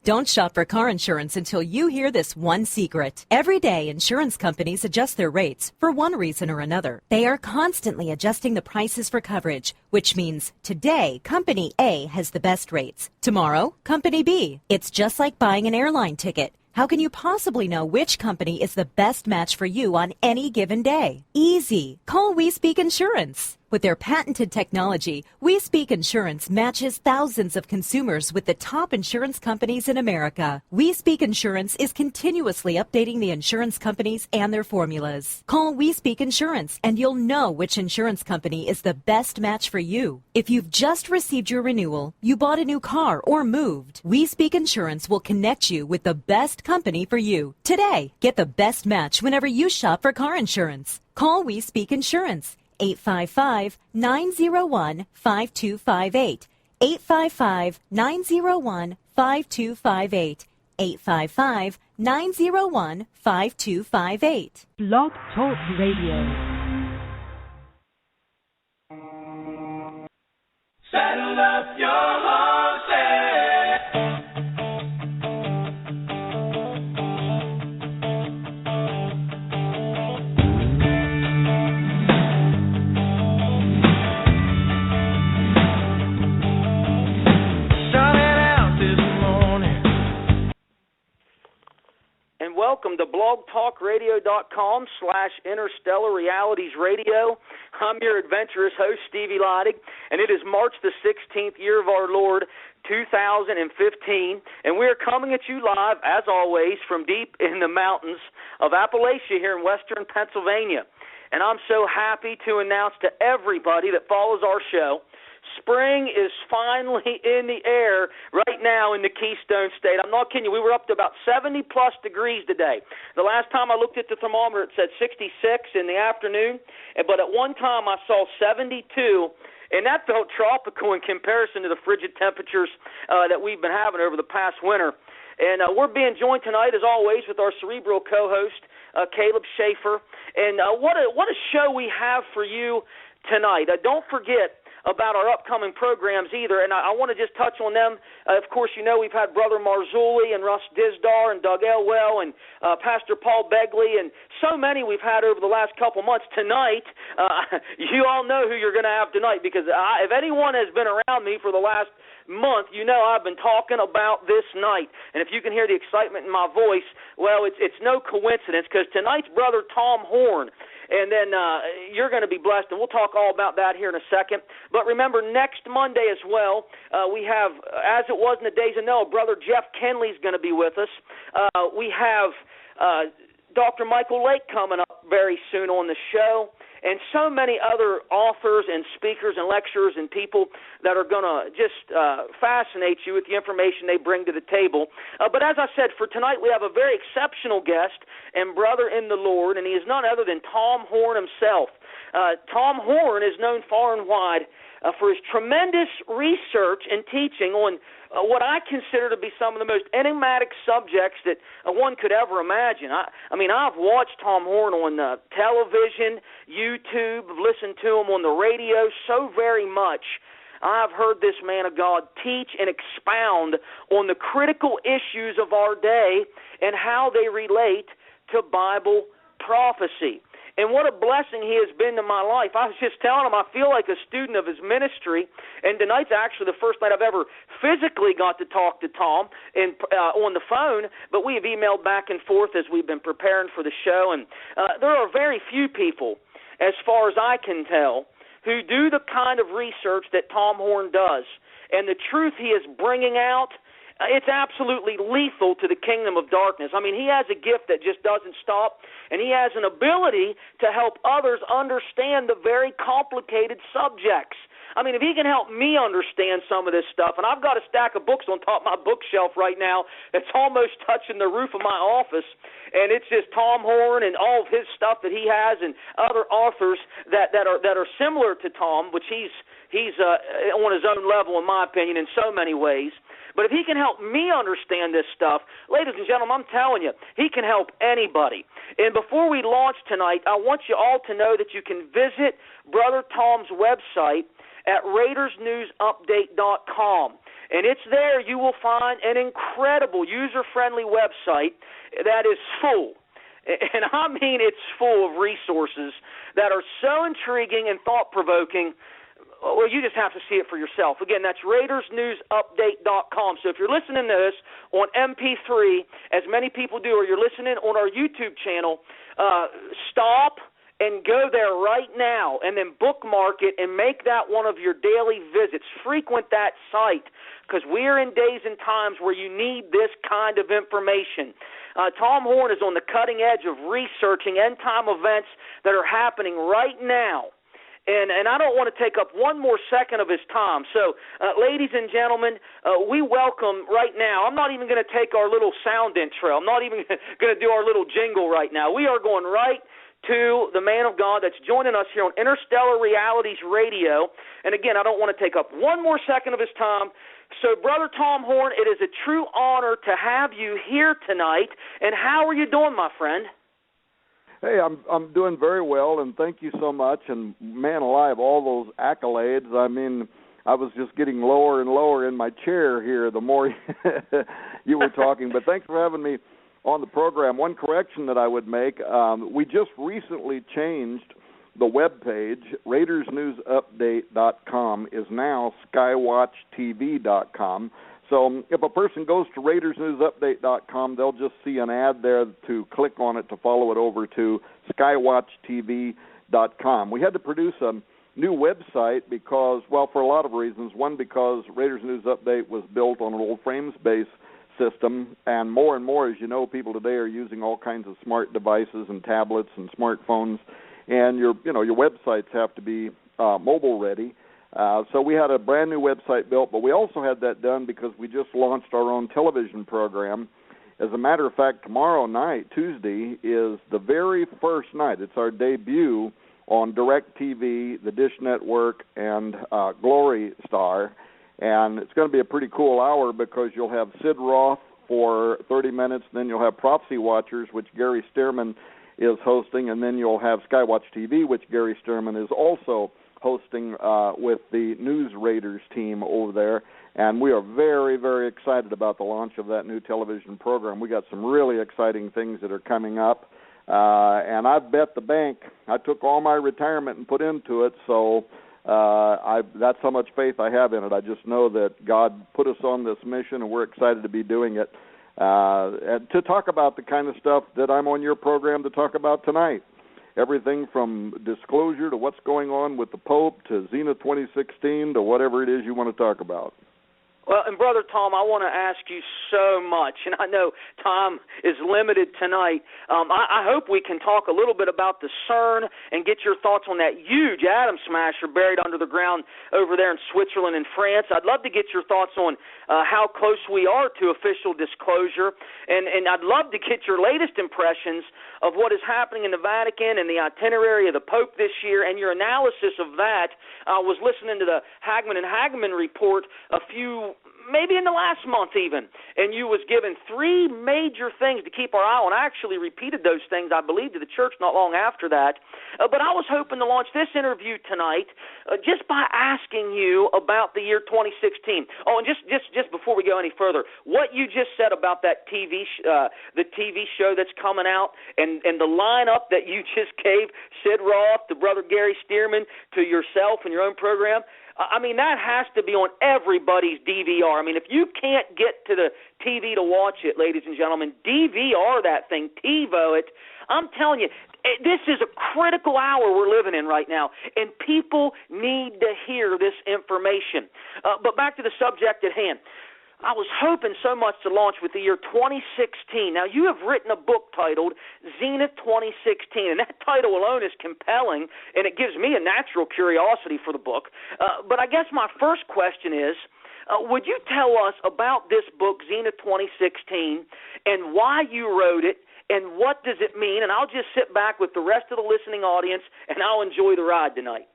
Don't shop for car insurance until you hear this one secret. Every day, insurance companies adjust their rates for one reason or another. They are constantly adjusting the prices for coverage, which means today, Company A has the best rates. Tomorrow, Company B. It's just like buying an airline ticket. How can you possibly know which company is the best match for you on any given day? Easy. Call We Speak Insurance. With their patented technology, We Speak Insurance matches thousands of consumers with the top insurance companies in America. We Speak Insurance is continuously updating the insurance companies and their formulas. Call We Speak Insurance and you'll know which insurance company is the best match for you. If you've just received your renewal, you bought a new car or moved, We Speak Insurance will connect you with the best company for you. Today, get the best match whenever you shop for car insurance. Call We Speak Insurance. 855-901-5258. 855-901-5258. 855-901-5258. Blog Talk Radio. Saddle up your horses. And welcome to blogtalkradio.com/Interstellar Realities Radio. I'm your adventurous host, Stevie Leidig, and it is March the 16th, year of our Lord, 2015, and we're coming at you live, as always, from deep in the mountains of Appalachia here in western Pennsylvania. And I'm so happy to announce to everybody that follows our show, spring is finally in the air right now in the Keystone State. I'm not kidding you. We were up to about 70-plus degrees today. The last time I looked at the thermometer, it said 66 in the afternoon, but at one time I saw 72, and that felt tropical in comparison to the frigid temperatures that we've been having over the past winter. And we're being joined tonight, as always, with our cerebral co-host, Caleb Schaefer. And what a show we have for you tonight. Don't forget about our upcoming programs either, and I want to just touch on them. Of course, you know we've had Brother Marzulli and Russ Dizdar and Doug Elwell and Pastor Paul Begley and so many we've had over the last couple months. Tonight, you all know who you're going to have tonight, because if anyone has been around me for the last month, you know I've been talking about this night. And if you can hear the excitement in my voice, well, it's no coincidence, because tonight's Brother Tom Horn. And then you're going to be blessed, and we'll talk all about that here in a second. But remember, next Monday as well, we have, as it was in the days of Noah, Brother Jeff Kenley's going to be with us. We have Dr. Michael Lake coming up very soon on the show, and so many other authors and speakers and lecturers and people that are going to just fascinate you with the information they bring to the table. But as I said, for tonight we have a very exceptional guest and brother in the Lord, and he is none other than Tom Horn himself. Tom Horn is known far and wide for his tremendous research and teaching on what I consider to be some of the most enigmatic subjects that one could ever imagine. I mean, I've watched Tom Horn on television, YouTube, listened to him on the radio so very much. I've heard this man of God teach and expound on the critical issues of our day and how they relate to Bible prophecy. And what a blessing he has been to my life. I was just telling him I feel like a student of his ministry, and tonight's actually the first night I've ever physically got to talk to Tom on the phone, but we have emailed back and forth as we've been preparing for the show, and there are very few people, as far as I can tell, who do the kind of research that Tom Horn does. And the truth he is bringing out, it's absolutely lethal to the kingdom of darkness. I mean, he has a gift that just doesn't stop, and he has an ability to help others understand the very complicated subjects. I mean, if he can help me understand some of this stuff, and I've got a stack of books on top of my bookshelf right now that's almost touching the roof of my office, and it's just Tom Horn and all of his stuff that he has and other authors that are similar to Tom, which he's on his own level, in my opinion, in so many ways. But if he can help me understand this stuff, ladies and gentlemen, I'm telling you, he can help anybody. And before we launch tonight, I want you all to know that you can visit Brother Tom's website at RaidersNewsUpdate.com. And it's there you will find an incredible user-friendly website that is full. And I mean it's full of resources that are so intriguing and thought-provoking. Well, you just have to see it for yourself. Again, that's RaidersNewsUpdate.com. So if you're listening to this on MP3, as many people do, or you're listening on our YouTube channel, stop and go there right now and then bookmark it and make that one of your daily visits. Frequent that site because we're in days and times where you need this kind of information. Tom Horn is on the cutting edge of researching end-time events that are happening right now. And I don't want to take up one more second of his time. So, ladies and gentlemen, we welcome right now. I'm not even going to take our little sound intro. I'm not even going to do our little jingle right now. We are going right to the man of God that's joining us here on Interstellar Realities Radio. And again, I don't want to take up one more second of his time. So, Brother Tom Horn, it is a true honor to have you here tonight. And how are you doing, my friend? Hey, I'm doing very well, and thank you so much. And man alive, all those accolades. I mean, I was just getting lower and lower in my chair here the more you were talking. But thanks for having me on the program. One correction that I would make, we just recently changed the web page. RaidersNewsUpdate.com is now SkywatchTV.com. So if a person goes to RaidersNewsUpdate.com, they'll just see an ad there to click on it to follow it over to SkywatchTV.com. We had to produce a new website because, well, for a lot of reasons. One, because Raiders News Update was built on an old frames-based system, and more, as you know, people today are using all kinds of smart devices and tablets and smartphones, and your websites have to be mobile ready. So we had a brand new website built, but we also had that done because we just launched our own television program. As a matter of fact, tomorrow night, Tuesday, is the very first night. It's our debut on DirecTV, the Dish Network, and Glory Star. And it's going to be a pretty cool hour because you'll have Sid Roth for 30 minutes, then you'll have Prophecy Watchers, which Gary Stearman is hosting, and then you'll have Skywatch TV, which Gary Stearman is also hosting with the News Raiders team over there, and we are very, very excited about the launch of that new television program. We got some really exciting things that are coming up, and I've bet the bank. I took all my retirement and put into it, so that's how much faith I have in it. I just know that God put us on this mission, and we're excited to be doing it, and to talk about the kind of stuff that I'm on your program to talk about tonight. Everything from disclosure to what's going on with the Pope to Zenith 2016 to whatever it is you want to talk about. Well, and Brother Tom, I want to ask you so much, and I know Tom is limited tonight. I hope we can talk a little bit about the CERN and get your thoughts on that huge atom smasher buried under the ground over there in Switzerland and France. I'd love to get your thoughts on how close we are to official disclosure, and I'd love to get your latest impressions of what is happening in the Vatican and the itinerary of the Pope this year and your analysis of that. I was listening to the Hagman and Hagman report maybe in the last month even, and you was given 3 major things to keep our eye on. I actually repeated those things, I believe, to the church not long after that. But I was hoping to launch this interview tonight just by asking you about the year 2016. Oh, and just before we go any further, what you just said about that the TV show that's coming out and the lineup that you just gave, Sid Roth, to Brother Gary Stearman, to yourself and your own program, I mean, that has to be on everybody's DVR. I mean, if you can't get to the TV to watch it, ladies and gentlemen, DVR that thing, TiVo it. I'm telling you, this is a critical hour we're living in right now, and people need to hear this information. But back to the subject at hand. I was hoping so much to launch with the year 2016. Now, you have written a book titled Zenith 2016, and that title alone is compelling, and it gives me a natural curiosity for the book. But I guess my first question is, would you tell us about this book, Zenith 2016, and why you wrote it, and what does it mean? And I'll just sit back with the rest of the listening audience, and I'll enjoy the ride tonight.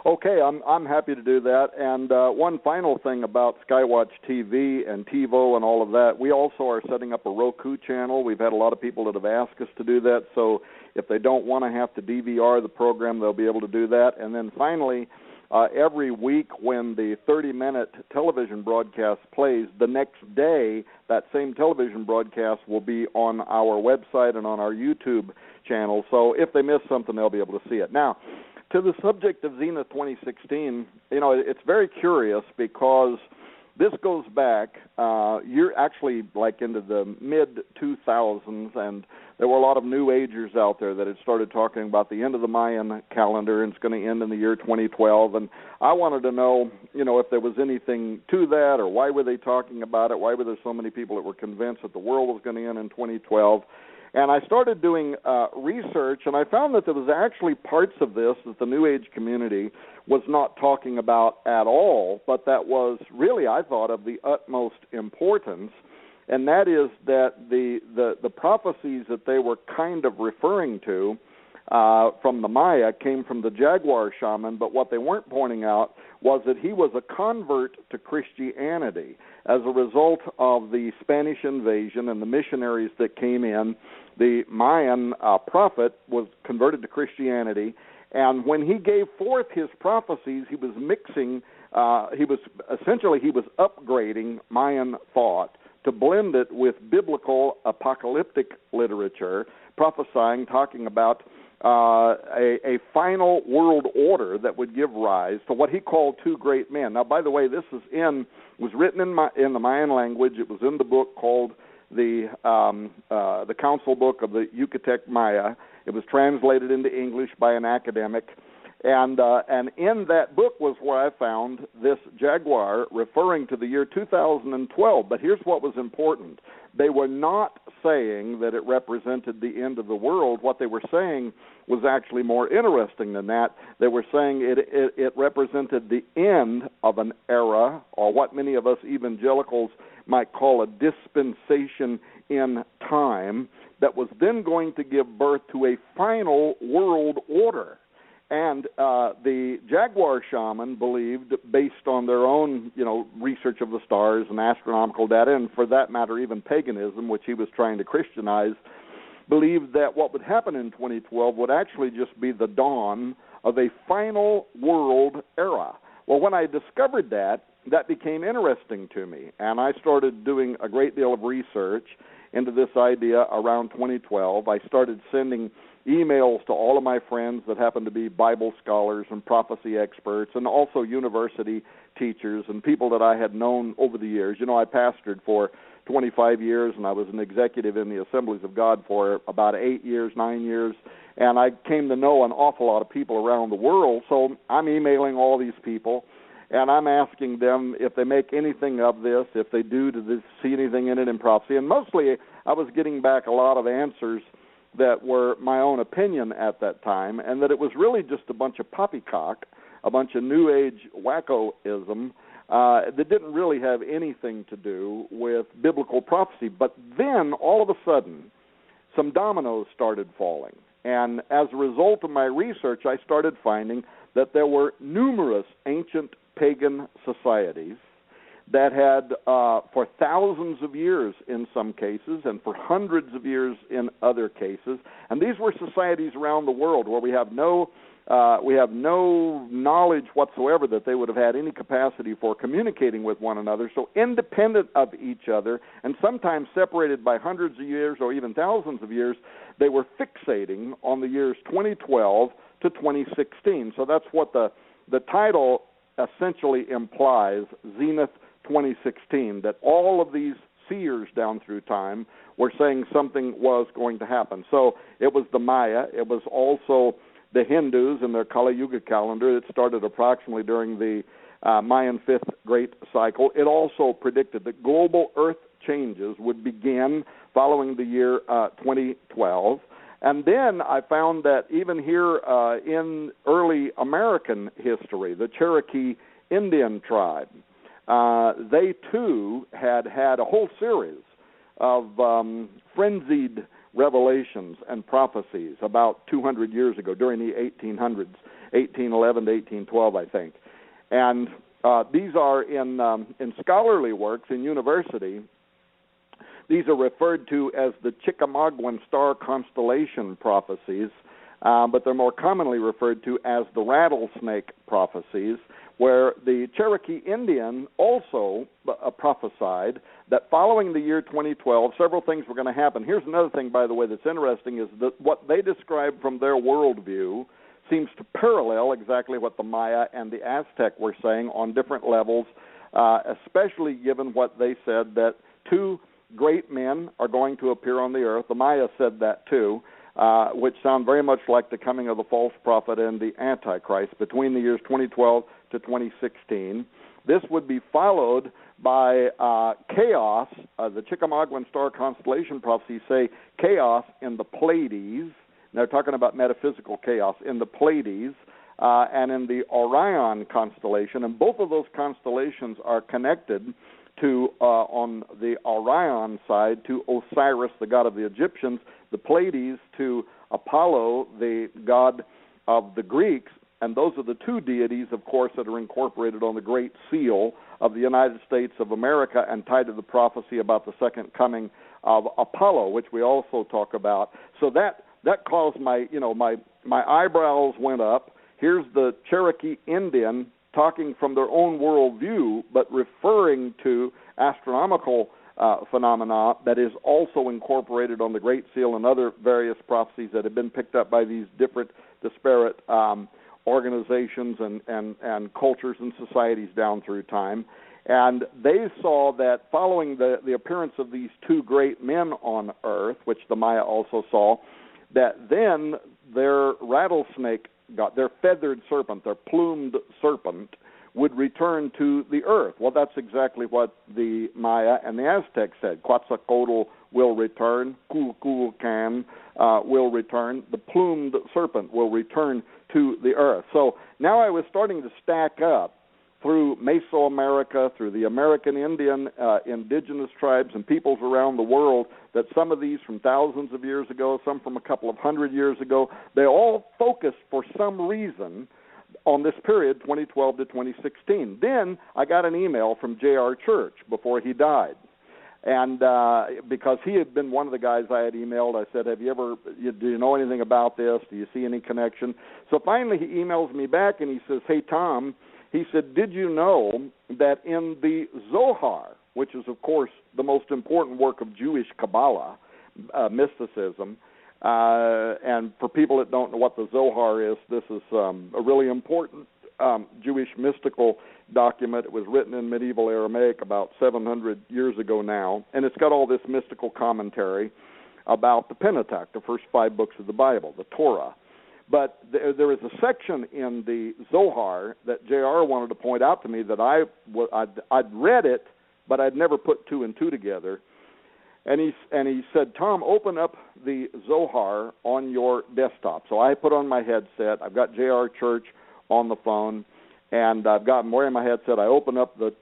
Okay, I'm happy to do that. And one final thing about Skywatch TV and TiVo and all of that, we also are setting up a Roku channel. We've had a lot of people that have asked us to do that, so if they don't want to have to DVR the program, they'll be able to do that. And then finally, every week when the 30-minute television broadcast plays, the next day that same television broadcast will be on our website and on our YouTube channel. So if they miss something, they'll be able to see it. Now, to the subject of Zenith 2016, it's very curious because this goes back, you're actually like into the mid-2000s, and there were a lot of New Agers out there that had started talking about the end of the Mayan calendar, and it's going to end in the year 2012. And I wanted to know, if there was anything to that, or why were they talking about it? Why were there so many people that were convinced that the world was going to end in 2012? And I started doing research, and I found that there was actually parts of this that the New Age community was not talking about at all, but that was really, I thought, of the utmost importance, and that is that the prophecies that they were kind of referring to from the Maya came from the jaguar shaman, but what they weren't pointing out was that he was a convert to Christianity. As a result of the Spanish invasion and the missionaries that came in, the Mayan prophet was converted to Christianity, and when he gave forth his prophecies, he was mixing, he was upgrading Mayan thought to blend it with biblical apocalyptic literature, prophesying, talking about a final world order that would give rise to what he called two great men. Now, by the way, this was written in the Mayan language. It was in the book called the Council Book of the Yucatec Maya. It was translated into English by an academic, and in that book was where I found this jaguar referring to the year 2012. But here's what was important. They were not saying that it represented the end of the world. What they were saying was actually more interesting than that. They were saying it represented the end of an era, or what many of us evangelicals might call a dispensation in time, that was then going to give birth to a final world order. And the jaguar shaman believed, based on their own, research of the stars and astronomical data, and for that matter, even paganism, which he was trying to Christianize, believed that what would happen in 2012 would actually just be the dawn of a final world era. Well, when I discovered that became interesting to me, and I started doing a great deal of research into this idea around 2012. I started sending emails to all of my friends that happen to be Bible scholars and prophecy experts, and also university teachers and people that I had known over the years. I pastored for 25 years, and I was an executive in the Assemblies of God for about 9 years, and I came to know an awful lot of people around the world. So I'm emailing all these people, and I'm asking them if they make anything of this, if they do they see anything in it in prophecy. And mostly I was getting back a lot of answers that were my own opinion at that time, and that it was really just a bunch of poppycock, a bunch of New Age wackoism that didn't really have anything to do with biblical prophecy. But then, all of a sudden, some dominoes started falling. And as a result of my research, I started finding that there were numerous ancient pagan societies that had, for thousands of years in some cases, and for hundreds of years in other cases, and these were societies around the world where we have no knowledge whatsoever that they would have had any capacity for communicating with one another. So independent of each other, and sometimes separated by hundreds of years or even thousands of years, they were fixating on the years 2012 to 2016. So that's what the title essentially implies, Zenith 2016, that all of these seers down through time were saying something was going to happen. So it was the Maya, it was also the Hindus and their Kali Yuga calendar that started approximately during the Mayan fifth great cycle. It also predicted that global earth changes would begin following the year 2012. And then I found that even here in early American history, the Cherokee Indian tribe, they too had a whole series of frenzied revelations and prophecies about 200 years ago, during the 1800s, 1811 to 1812, I think. And these are in scholarly works in university. These are referred to as the Chickamauguan star constellation prophecies, but they're more commonly referred to as the rattlesnake prophecies, where the Cherokee Indian also prophesied that following the year 2012, several things were going to happen. Here's another thing, by the way, that's interesting, is that what they described from their worldview seems to parallel exactly what the Maya and the Aztec were saying on different levels, especially given what they said that two great men are going to appear on the earth. The Maya said that too, which sound very much like the coming of the false prophet and the Antichrist between the years 2012 to 2016. This would be followed by chaos. The Chickamauga star constellation prophecies say chaos in the Pleiades. They're talking about metaphysical chaos in the Pleiades and in the Orion constellation. And both of those constellations are connected to, on the Orion side, to Osiris, the god of the Egyptians, the Pleiades to Apollo, the god of the Greeks. And those are the two deities, of course, that are incorporated on the Great Seal of the United States of America and tied to the prophecy about the second coming of Apollo, which we also talk about. So that caused my eyebrows went up. Here's the Cherokee Indian talking from their own worldview, but referring to astronomical phenomena that is also incorporated on the Great Seal and other various prophecies that have been picked up by these different disparate organizations and cultures and societies down through time. And they saw that following the appearance of these two great men on earth, which the Maya also saw, that then their rattlesnake, their feathered serpent, their plumed serpent, would return to the earth. Well, that's exactly what the Maya and the Aztecs said. Quetzalcoatl will return, Kukulcan will return, the plumed serpent will return to the earth. So now I was starting to stack up through Mesoamerica, through the American Indian, indigenous tribes and peoples around the world, that some of these from thousands of years ago, some from a couple of hundred years ago, they all focused for some reason on this period, 2012 to 2016. Then I got an email from J.R. Church before he died. And because he had been one of the guys I had emailed, I said, do you know anything about this? Do you see any connection? So finally he emails me back and he says, hey, Tom, he said, did you know that in the Zohar, which is, of course, the most important work of Jewish Kabbalah, mysticism, and for people that don't know what the Zohar is, this is a really important Jewish mystical document. It was written in medieval Aramaic about 700 years ago now, and it's got all this mystical commentary about the Pentateuch, the first 5 books of the Bible, the Torah. But there is a section in the Zohar that J.R. wanted to point out to me that I'd read it, but I'd never put 2 and 2 together. And he said, Tom, open up the Zohar on your desktop. So I put on my headset. I've got J.R. Church on the phone, and I've got him wearing my headset. I open up the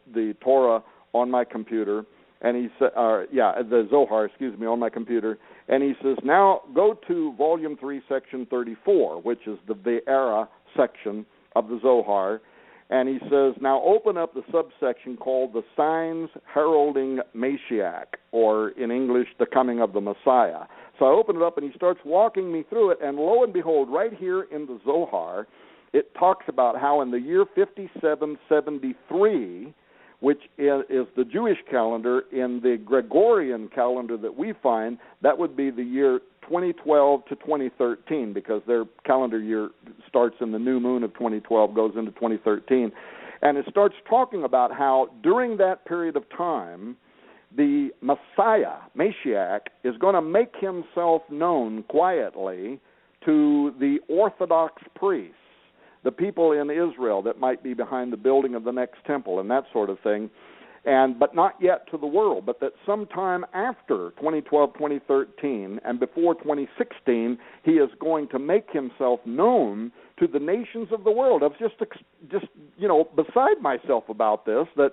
Torah on my computer, and he said, the Zohar, on my computer. And he says, now go to Volume 3, Section 34, which is the Ve'era section of the Zohar. And he says, now open up the subsection called the Signs Heralding Mashiach, or in English, the Coming of the Messiah. So I open it up, and he starts walking me through it, and lo and behold, right here in the Zohar, it talks about how in the year 5773, which is the Jewish calendar, in the Gregorian calendar that we find, that would be the year 2012 to 2013, because their calendar year starts in the new moon of 2012, goes into 2013. And it starts talking about how during that period of time, the Messiah, Mashiach, is going to make himself known quietly to the Orthodox priests, the people in Israel that might be behind the building of the next temple and that sort of thing, but not yet to the world, but that sometime after 2012, 2013, and before 2016, he is going to make himself known to the nations of the world. I was just beside myself about this, that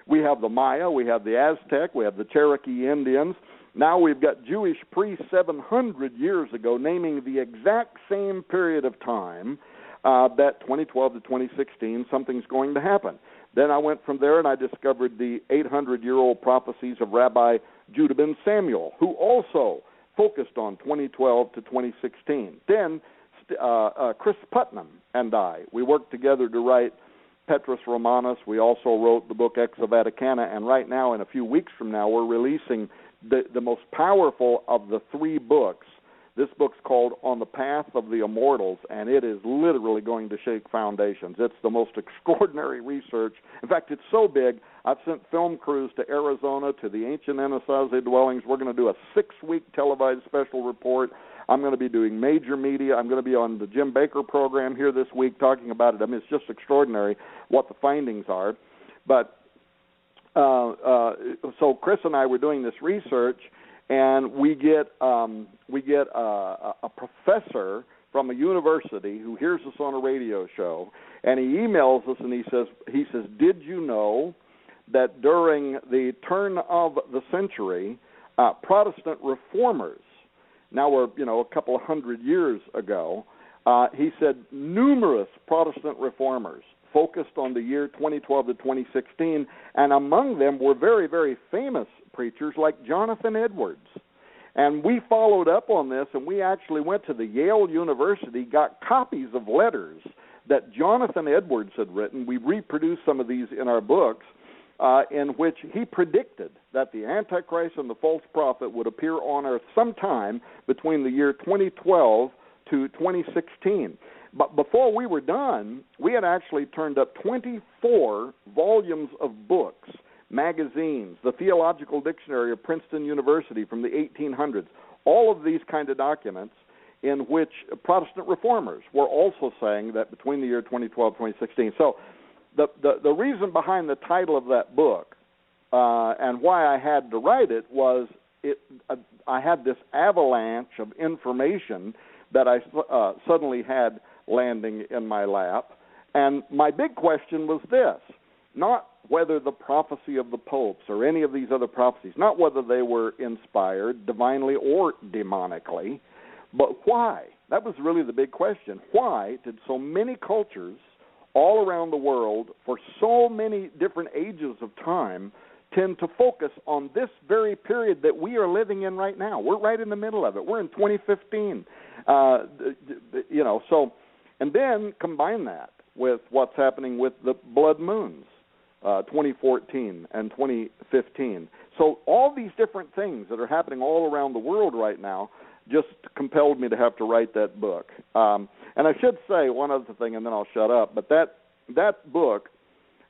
we have the Maya, we have the Aztec, we have the Cherokee Indians. Now we've got Jewish priests 700 years ago naming the exact same period of time, that 2012 to 2016, something's going to happen. Then I went from there and I discovered the 800-year-old prophecies of Rabbi Judah ben Samuel, who also focused on 2012 to 2016. Then Chris Putnam and I, we worked together to write Petrus Romanus. We also wrote the book Exa Vaticana, and right now, in a few weeks from now, we're releasing the most powerful of the 3 books. This book's called On the Path of the Immortals, and it is literally going to shake foundations. It's the most extraordinary research. In fact, it's so big, I've sent film crews to Arizona, to the ancient Anasazi dwellings. We're going to do a 6-week televised special report. I'm going to be doing major media. I'm going to be on the Jim Baker program here this week talking about it. I mean, it's just extraordinary what the findings are. But so Chris and I were doing this research, and we get a professor from a university who hears us on a radio show, and he emails us and he says, did you know that during the turn of the century, Protestant reformers, now we're a couple of hundred years ago, he said numerous Protestant reformers focused on the year 2012 to 2016, and among them were very, very famous preachers like Jonathan Edwards. And we followed up on this, and we actually went to the Yale University, got copies of letters that Jonathan Edwards had written. We reproduced some of these in our books, in which he predicted that the Antichrist and the false prophet would appear on earth sometime between the year 2012 to 2016. But before we were done, we had actually turned up 24 volumes of books, magazines, the Theological Dictionary of Princeton University from the 1800s, all of these kind of documents in which Protestant reformers were also saying that between the year 2012 and 2016. So the reason behind the title of that book and why I had to write it was I had this avalanche of information that I suddenly had landing in my lap. And my big question was this, not whether the prophecy of the popes or any of these other prophecies, not whether they were inspired divinely or demonically, but why? That was really the big question. Why did so many cultures all around the world for so many different ages of time tend to focus on this very period that we are living in right now? We're right in the middle of it. We're in 2015. So, and then combine that with what's happening with the blood moons, 2014 and 2015. So all these different things that are happening all around the world right now just compelled me to have to write that book. And I should say one other thing, and then I'll shut up, but that book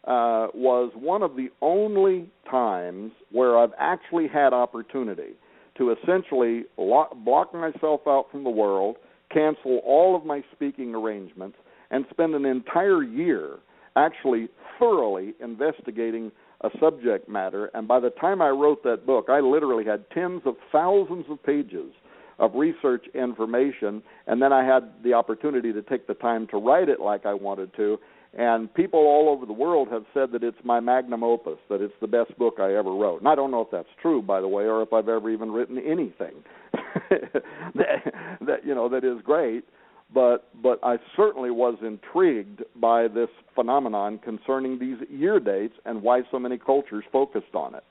was one of the only times where I've actually had opportunity to essentially block myself out from the world, cancel all of my speaking arrangements, and spend an entire year actually thoroughly investigating a subject matter. And by the time I wrote that book, I literally had tens of thousands of pages of research information, and then I had the opportunity to take the time to write it like I wanted to. And people all over the world have said that it's my magnum opus, that it's the best book I ever wrote. And I don't know if that's true, by the way, or if I've ever even written anything that is great. But I certainly was intrigued by this phenomenon concerning these year dates and why so many cultures focused on it.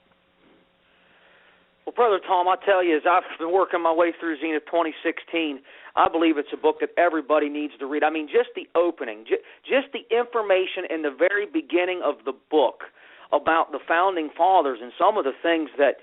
Well, Brother Tom, I tell you, as I've been working my way through Zenith 2016, I believe it's a book that everybody needs to read. I mean, just the opening, just the information in the very beginning of the book about the Founding Fathers and some of the things that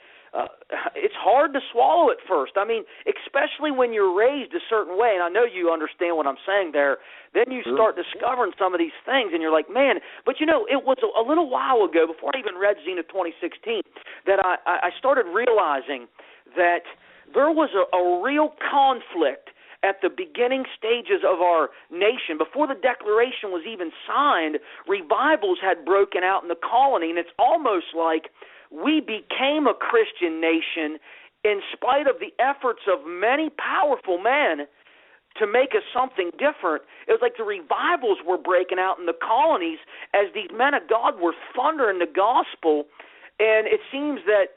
it's hard to swallow at first. I mean, especially when you're raised a certain way, and I know you understand what I'm saying there, then you start discovering some of these things, and you're like, man, but it was a little while ago, before I even read Zenith 2016, that I started realizing that there was a real conflict at the beginning stages of our nation. Before the Declaration was even signed, revivals had broken out in the colony, and it's almost like we became a Christian nation in spite of the efforts of many powerful men to make us something different. It was like the revivals were breaking out in the colonies as these men of God were thundering the gospel, and it seems that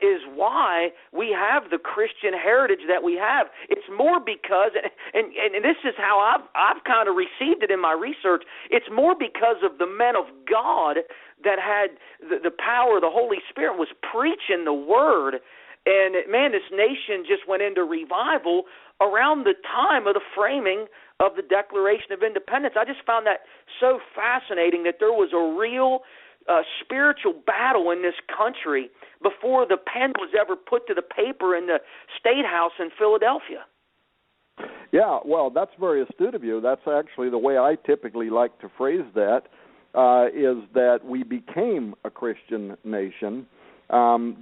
is why we have the Christian heritage that we have. It's more because, and this is how I've kind of received it in my research, it's more because of the men of God that had the power of the Holy Spirit, was preaching the word, And, man, this nation just went into revival around the time of the framing of the Declaration of Independence. I just found that so fascinating that there was a real spiritual battle in this country before the pen was ever put to the paper in the State House in Philadelphia. Yeah, well, that's very astute of you. That's actually the way I typically like to phrase that, is that we became a Christian nation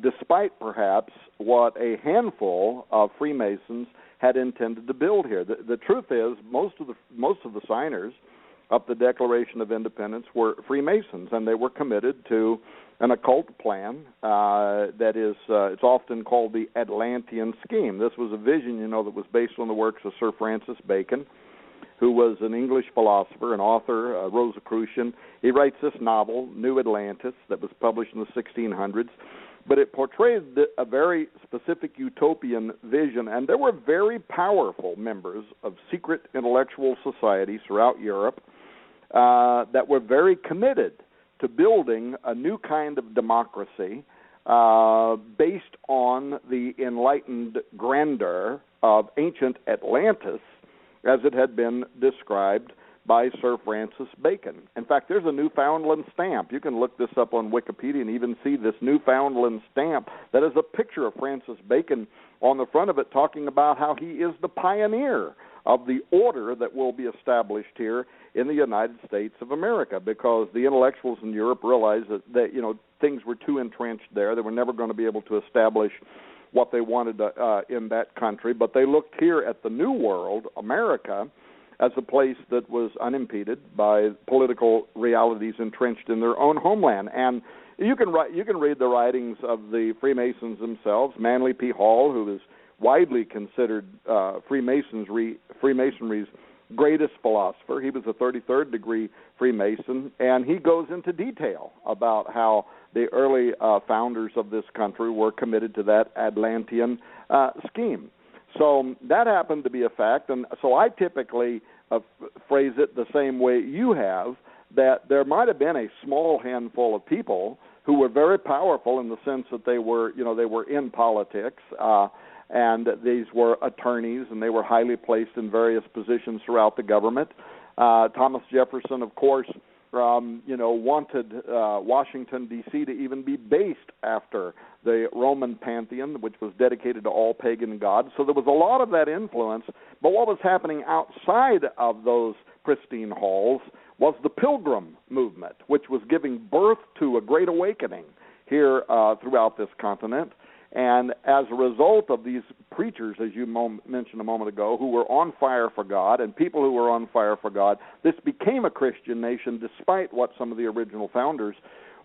despite perhaps what a handful of Freemasons had intended to build here. The truth is, most of the signers of the Declaration of Independence were Freemasons, and they were committed to an occult plan that is, it's often called the Atlantean scheme. This was a vision, that was based on the works of Sir Francis Bacon, who was an English philosopher, an author, a Rosicrucian. He writes this novel, New Atlantis, that was published in the 1600s. But it portrayed a very specific utopian vision, and there were very powerful members of secret intellectual societies throughout Europe that were very committed to building a new kind of democracy based on the enlightened grandeur of ancient Atlantis as it had been described by Sir Francis Bacon. In fact, there's a Newfoundland stamp. You can look this up on Wikipedia and even see this Newfoundland stamp that is a picture of Francis Bacon on the front of it, talking about how he is the pioneer of the order that will be established here in the United States of America, because the intellectuals in Europe realized that things were too entrenched there. They were never going to be able to establish what they wanted in that country, but they looked here at the New World, America, as a place that was unimpeded by political realities entrenched in their own homeland. And you can read the writings of the Freemasons themselves. Manly P. Hall, who is widely considered Freemasonry's greatest philosopher. He was a 33rd degree Freemason, and he goes into detail about how the early founders of this country were committed to that Atlantean scheme. So that happened to be a fact, and so I typically phrase it the same way you have, that there might have been a small handful of people who were very powerful in the sense that they were in politics, and these were attorneys, and they were highly placed in various positions throughout the government. Thomas Jefferson, of course, wanted Washington, D.C. to even be based after the Roman pantheon, which was dedicated to all pagan gods. So there was a lot of that influence. But what was happening outside of those pristine halls was the Pilgrim movement, which was giving birth to a great awakening here throughout this continent. And as a result of these preachers, as you mentioned a moment ago, who were on fire for God, and people who were on fire for God, this became a Christian nation despite what some of the original founders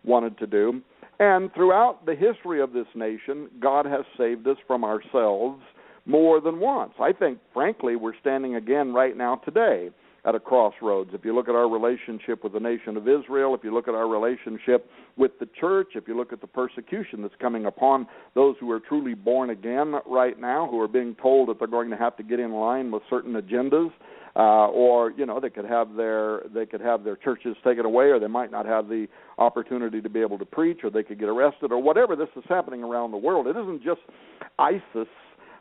wanted to do. And throughout the history of this nation, God has saved us from ourselves more than once. I think, frankly, we're standing again right now today at a crossroads. If you look at our relationship with the nation of Israel, if you look at our relationship with the church, if you look at the persecution that's coming upon those who are truly born again right now, who are being told that they're going to have to get in line with certain agendas, or they could have their churches taken away, or they might not have the opportunity to be able to preach, or they could get arrested, or whatever. This is happening around the world. It isn't just ISIS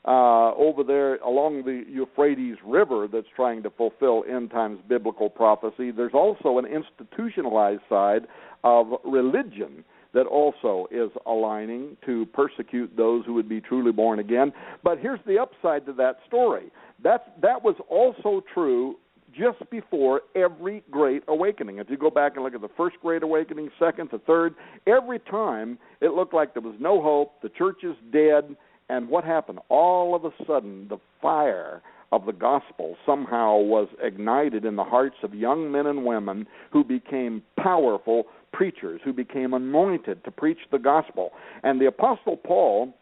over there along the Euphrates River that's trying to fulfill end times biblical prophecy. There's also an institutionalized side of religion that also is aligning to persecute those who would be truly born again. But here's the upside to that story. That was also true just before every great awakening. If you go back and look at the first great awakening, second, the third, every time it looked like there was no hope, the church is dead. And what happened? All of a sudden, the fire of the gospel somehow was ignited in the hearts of young men and women who became powerful preachers, who became anointed to preach the gospel. And the Apostle Paul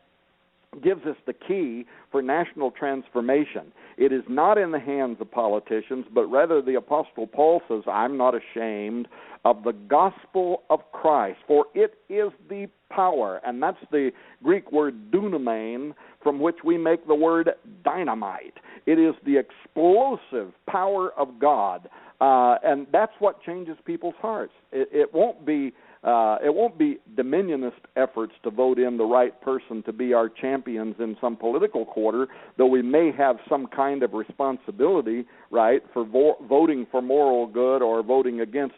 gives us the key for national transformation. It is not in the hands of politicians, but rather the Apostle Paul says, I'm not ashamed of the gospel of Christ, for it is the power, and that's the Greek word dunamein, from which we make the word dynamite. It is the explosive power of God, and that's what changes people's hearts. It won't be It won't be dominionist efforts to vote in the right person to be our champions in some political quarter, though we may have some kind of responsibility, right, for voting for moral good or voting against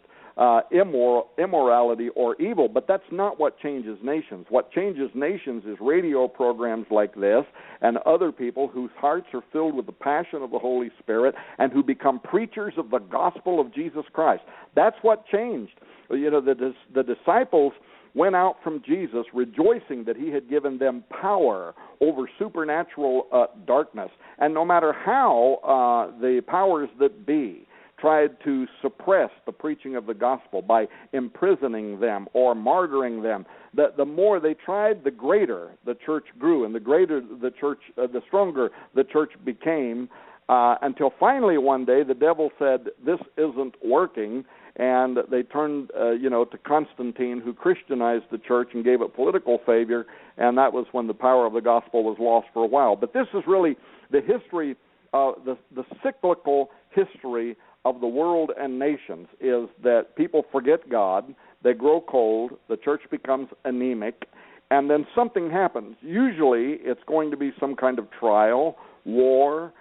immorality or evil. But that's not what changes nations. What changes nations is radio programs like this and other people whose hearts are filled with the passion of the Holy Spirit and who become preachers of the gospel of Jesus Christ. That's what changed. You know, the disciples went out from Jesus rejoicing that he had given them power over supernatural darkness. And no matter how the powers that be tried to suppress the preaching of the gospel by imprisoning them or martyring them, the more they tried, the greater the church grew, and the greater the church, the stronger the church became, until finally one day the devil said, "This isn't working," and they turned, to Constantine, who Christianized the church and gave it political favor, and that was when the power of the gospel was lost for a while. But this is really the history, the cyclical history of the world and nations, is that people forget God, they grow cold, the church becomes anemic, and then something happens. Usually it's going to be some kind of trial, war,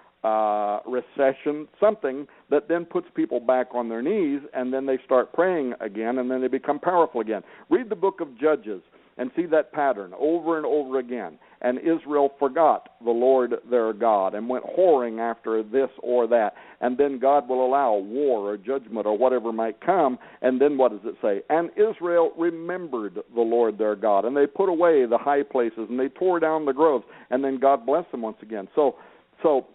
recession, something that then puts people back on their knees, and then they start praying again, and then they become powerful again. Read the book of Judges and see that pattern over and over again. And Israel forgot the Lord their God and went whoring after this or that. And then God will allow war or judgment or whatever might come. And then what does it say? And Israel remembered the Lord their God. And they put away the high places and they tore down the groves. And then God blessed them once again. So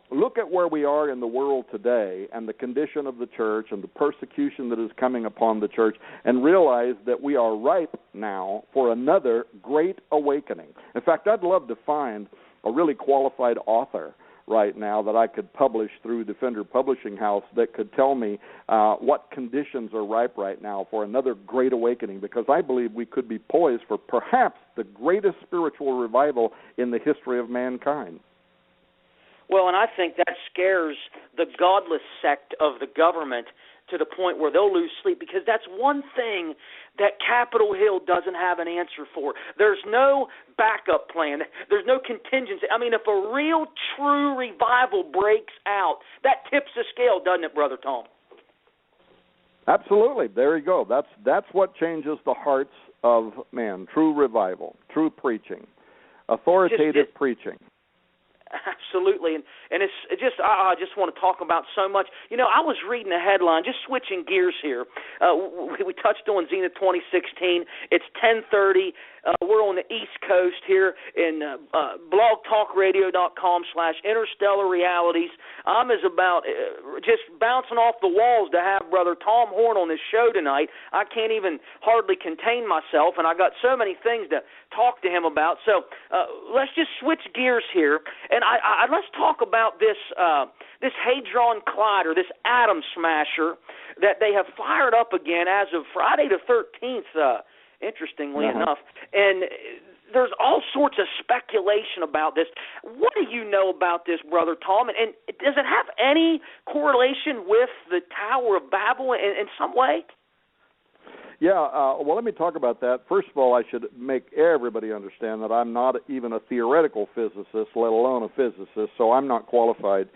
look at where we are in the world today and the condition of the church and the persecution that is coming upon the church, and realize that we are ripe now for another great awakening. In fact, I'd love to find a really qualified author right now that I could publish through Defender Publishing House that could tell me what conditions are ripe right now for another great awakening, because I believe we could be poised for perhaps the greatest spiritual revival in the history of mankind. Well, and I think that scares the godless sect of the government to the point where they'll lose sleep, because that's one thing that Capitol Hill doesn't have an answer for. There's no backup plan. There's no contingency. I mean, if a real, true revival breaks out, that tips the scale, doesn't it, Brother Tom? Absolutely. There you go. That's what changes the hearts of man. True revival, true preaching, authoritative preaching. Absolutely, and it's just I just want to talk about so much. You know, I was reading a headline, just switching gears here. We touched on Zenith 2016. It's 10:30. We're on the East Coast here in blogtalkradio.com/interstellar realities. I'm about just bouncing off the walls to have Brother Tom Horn on this show tonight. I can't even hardly contain myself, and I got so many things to talk to him about. So let's just switch gears here, and let's talk about this Hadron Collider, this atom smasher that they have fired up again as of Friday the 13th. Interestingly enough, and there's all sorts of speculation about this. What do you know about this, Brother Tom? And does it have any correlation with the Tower of Babel in some way? Yeah, well, let me talk about that. First of all, I should make everybody understand that I'm not even a theoretical physicist, let alone a physicist, so I'm not qualified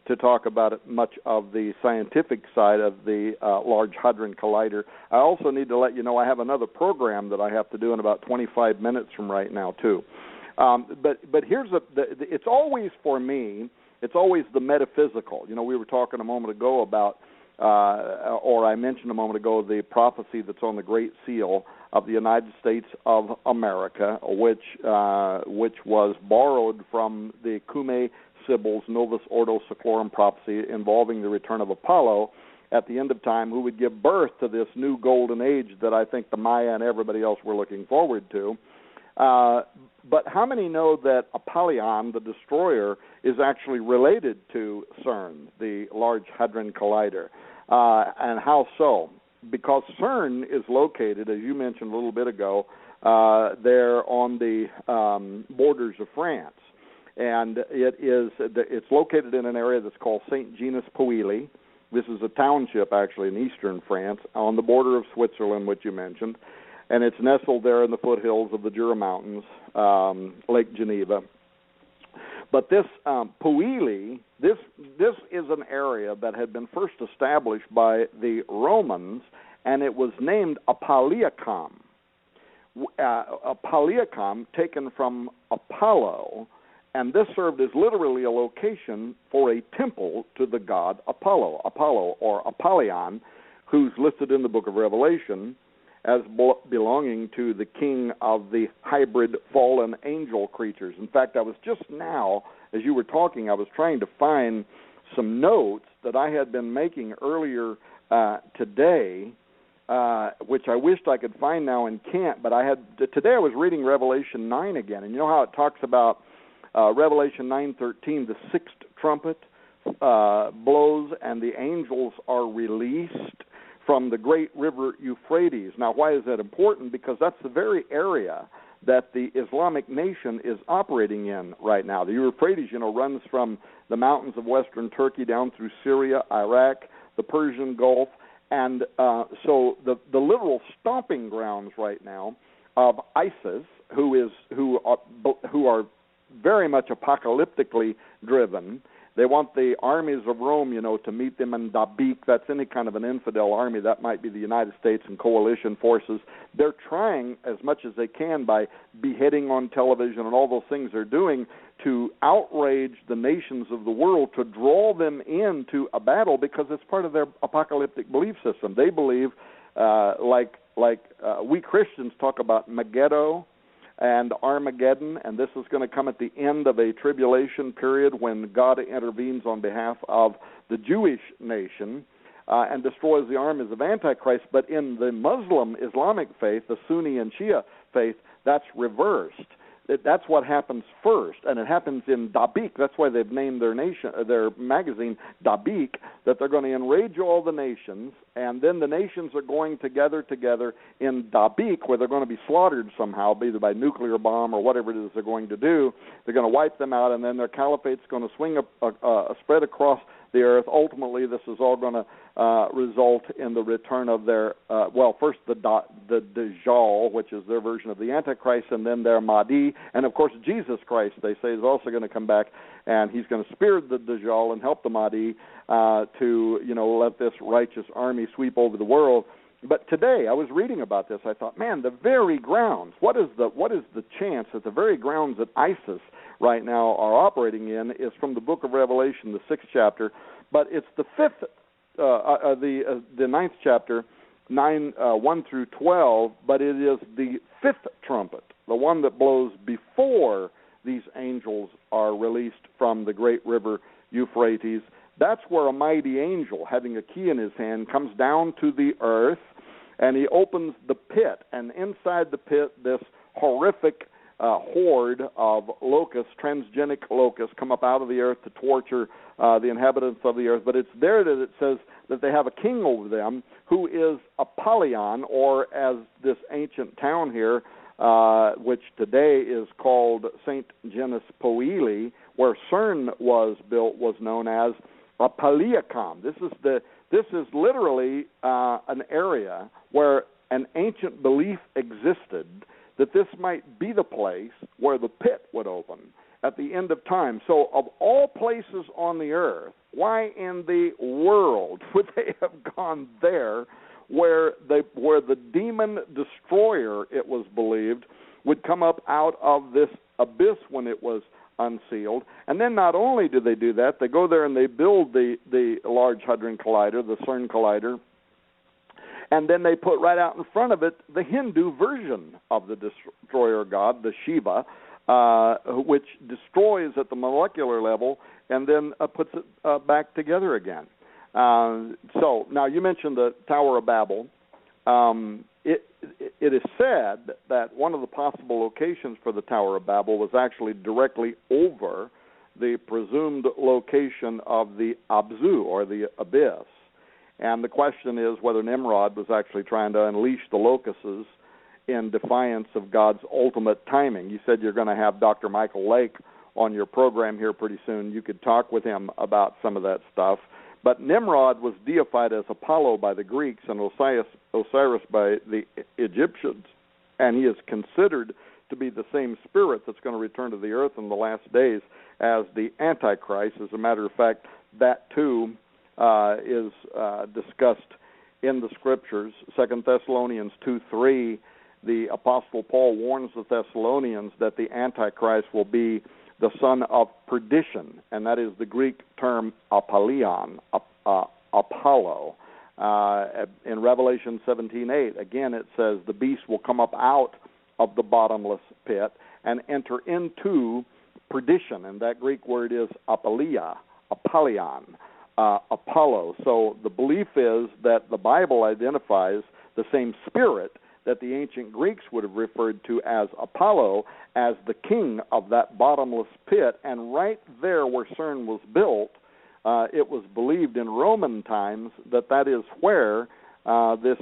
to talk about it much of the scientific side of the Large Hadron Collider. I also need to let you know I have another program that I have to do in about 25 minutes from right now, too. But here's it's always, for me, it's always the metaphysical. You know, we were talking a moment ago about, or I mentioned a moment ago, the prophecy that's on the Great Seal of the United States of America, which was borrowed from the Cumae Sibyl's Novus Ordo Seclorum prophecy involving the return of Apollo at the end of time, who would give birth to this new golden age that I think the Maya and everybody else were looking forward to. But how many know that Apollyon, the destroyer, is actually related to CERN, the Large Hadron Collider? And how so? Because CERN is located, as you mentioned a little bit ago, there on the borders of France. And it's located in an area that's called Saint-Genès-Pouilly. This is a township, actually, in eastern France, on the border of Switzerland, which you mentioned. and it's nestled there in the foothills of the Jura Mountains, Lake Geneva. But this Puili, this is an area that had been first established by the Romans, and it was named Apaliacum. Apaliacum, taken from Apollo, and this served as literally a location for a temple to the god Apollo or Apollyon, who's listed in the book of Revelation as belonging to the king of the hybrid fallen angel creatures. In fact, I was just now, as you were talking, I was trying to find some notes that I had been making earlier today, which I wished I could find now and can't. But today I was reading Revelation 9 again, and you know how it talks about Revelation 9:13, the sixth trumpet blows and the angels are released from the great river Euphrates. Now, why is that important? Because that's the very area that the Islamic nation is operating in right now. The Euphrates, runs from the mountains of western Turkey down through Syria, Iraq, the Persian Gulf, and so the literal stomping grounds right now of ISIS, who are very much apocalyptically driven. They want the armies of Rome, to meet them in Dabiq. That's any kind of an infidel army. That might be the United States and coalition forces. They're trying as much as they can by beheading on television and all those things they're doing to outrage the nations of the world, to draw them into a battle because it's part of their apocalyptic belief system. They believe, like we Christians talk about Megiddo and Armageddon, and this is going to come at the end of a tribulation period when God intervenes on behalf of the Jewish nation and destroys the armies of Antichrist. But in the Muslim Islamic faith, the Sunni and Shia faith, that's reversed. That's what happens first, and it happens in Dabiq. That's why they've named their magazine Dabiq, that they're going to enrage all the nations, and then the nations are going to gather together in Dabiq, where they're going to be slaughtered somehow, either by nuclear bomb or whatever it is they're going to do. They're going to wipe them out, and then their caliphate's going to swing a spread across the earth. Ultimately, this is all going to result in the return of their, first the Dajjal, which is their version of the Antichrist, and then their Mahdi. And, of course, Jesus Christ, they say, is also going to come back, and he's going to spear the Dajjal and help the Mahdi to, let this righteous army sweep over the world. But today, I was reading about this. I thought, man, the very grounds, what is the chance that the very grounds that ISIS right now are operating in is from the book of Revelation, the 6th chapter, but it's the 5th, the 9th chapter, 1 through 12, but it is the 5th trumpet, the one that blows before these angels are released from the great river Euphrates. That's where a mighty angel, having a key in his hand, comes down to the earth, and he opens the pit, and inside the pit, this horrific horde of locusts, transgenic locusts, come up out of the earth to torture the inhabitants of the earth. But it's there that it says that they have a king over them who is Apollyon, or as this ancient town here, which today is called St. Genus Poili, where CERN was built, was known as Apaliacum. This is literally an area where an ancient belief existed that this might be the place where the pit would open at the end of time. So of all places on the earth, why in the world would they have gone there where the demon destroyer, it was believed, would come up out of this abyss when it was unsealed? And then not only do they do that, they go there and they build the Large Hadron Collider, the CERN Collider, and then they put right out in front of it the Hindu version of the destroyer god, the Shiva, which destroys at the molecular level and then puts it back together again. So now you mentioned the Tower of Babel. It is said that one of the possible locations for the Tower of Babel was actually directly over the presumed location of the Abzu, or the abyss. And the question is whether Nimrod was actually trying to unleash the locusts in defiance of God's ultimate timing. You said you're going to have Dr. Michael Lake on your program here pretty soon. You could talk with him about some of that stuff. But Nimrod was deified as Apollo by the Greeks and Osiris by the Egyptians. and he is considered to be the same spirit that's going to return to the earth in the last days as the Antichrist. As a matter of fact, that too is discussed in the Scriptures. 2 Thessalonians 2:3, the Apostle Paul warns the Thessalonians that the Antichrist will be the son of perdition, and that is the Greek term apollyon, Apollo. In Revelation 17:8, again it says the beast will come up out of the bottomless pit and enter into perdition, and that Greek word is apollyon, Apollo. So the belief is that the Bible identifies the same spirit that the ancient Greeks would have referred to as Apollo as the king of that bottomless pit, and right there where CERN was built, it was believed in Roman times that that is where this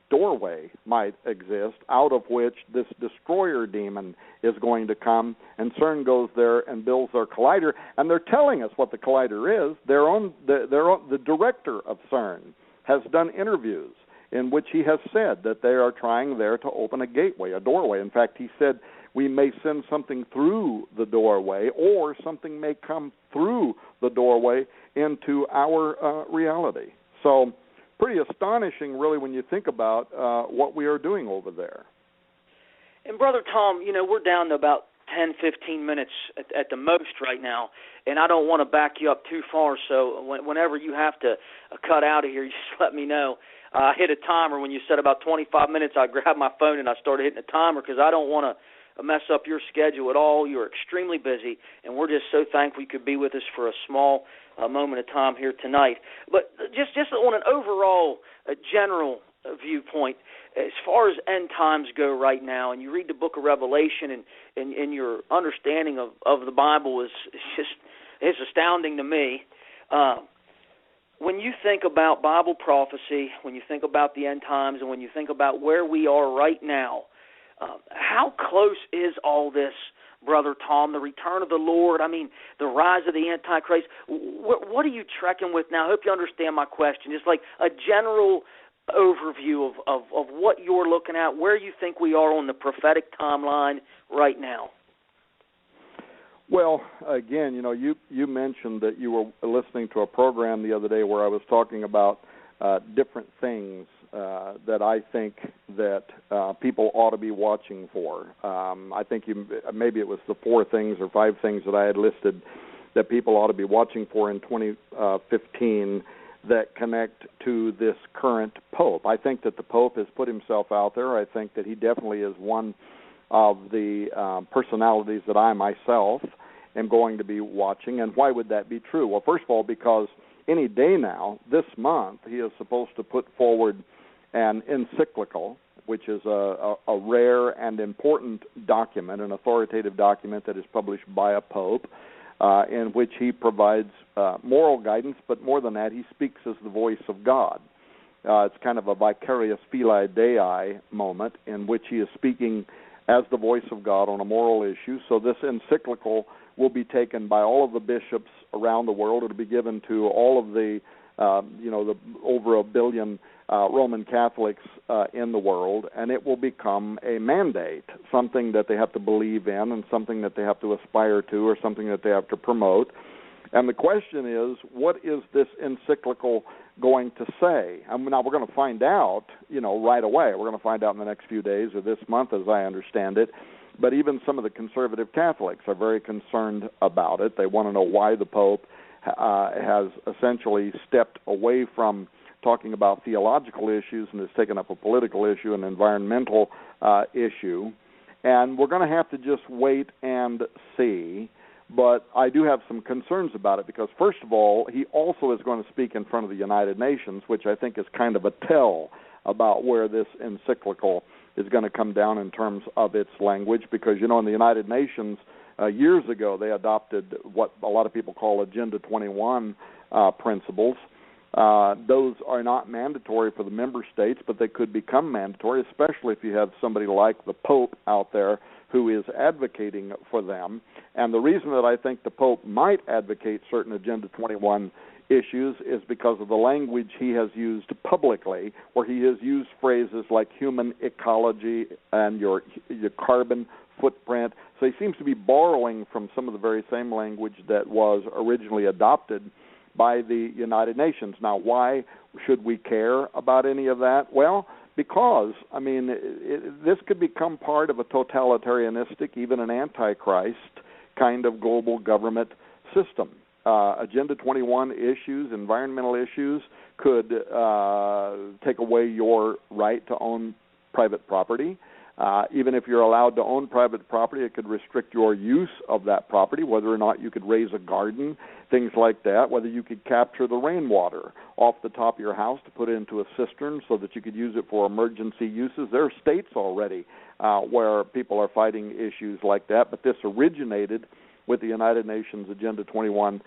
doorway might exist, out of which this destroyer demon is going to come, and CERN goes there and builds their collider, and they're telling us what the collider is. The director of CERN has done interviews in which he has said that they are trying there to open a gateway, a doorway. In fact, he said we may send something through the doorway, or something may come through the doorway into our reality. So pretty astonishing, really, when you think about what we are doing over there. And, Brother Tom, we're down to about 10, 15 minutes at the most right now, and I don't want to back you up too far, so whenever you have to cut out of here, you just let me know. I hit a timer when you said about 25 minutes. I grabbed my phone and I started hitting a timer because I don't want to mess up your schedule at all. You're extremely busy, and we're just so thankful you could be with us for a small moment of time here tonight. But just on an overall general viewpoint, as far as end times go right now, and you read the book of Revelation, and your understanding of the Bible is astounding to me. When you think about Bible prophecy, when you think about the end times, and when you think about where we are right now, how close is all this, Brother Tom, the return of the Lord, the rise of the Antichrist? What are you trekking with now? I hope you understand my question. Just like a general overview of what you're looking at, where you think we are on the prophetic timeline right now. Well, again, you mentioned that you were listening to a program the other day where I was talking about different things that I think that people ought to be watching for. I think maybe it was the 4 things or 5 things that I had listed that people ought to be watching for in 2015 that connect to this current Pope. I think that the Pope has put himself out there. I think that he definitely is one of the personalities that I myself am going to be watching. And why would that be true? Well, first of all, because any day now, this month, he is supposed to put forward an encyclical, which is a rare and important document, an authoritative document that is published by a pope, in which he provides moral guidance, but more than that, he speaks as the voice of God. It's kind of a vicarious filii Dei moment in which he is speaking as the voice of God on a moral issue. So this encyclical will be taken by all of the bishops around the world. It'll be given to all of the, the over 1 billion Roman Catholics in the world, and it will become a mandate, something that they have to believe in and something that they have to aspire to or something that they have to promote. And the question is, what is this encyclical going to say? Now, we're going to find out, right away. We're going to find out in the next few days or this month, as I understand it. But even some of the conservative Catholics are very concerned about it. They want to know why the Pope has essentially stepped away from talking about theological issues and has taken up a political issue, an environmental issue. And we're going to have to just wait and see. But I do have some concerns about it because, first of all, he also is going to speak in front of the United Nations, which I think is kind of a tell about where this encyclical is going to come down in terms of its language, because, in the United Nations, years ago, they adopted what a lot of people call Agenda 21 principles. Those are not mandatory for the member states, but they could become mandatory, especially if you have somebody like the Pope out there who is advocating for them. And the reason that I think the Pope might advocate certain Agenda 21 issues is because of the language he has used publicly, where he has used phrases like human ecology and your carbon footprint. So he seems to be borrowing from some of the very same language that was originally adopted by the United Nations. Now, why should we care about any of that? Well, because, I mean, this could become part of a totalitarianistic, even an antichrist kind of global government system. Agenda 21 issues, environmental issues, could take away your right to own private property. Even if you're allowed to own private property, it could restrict your use of that property, whether or not you could raise a garden, things like that, whether you could capture the rainwater off the top of your house to put it into a cistern so that you could use it for emergency uses. There are states already where people are fighting issues like that, but this originated with the United Nations Agenda 21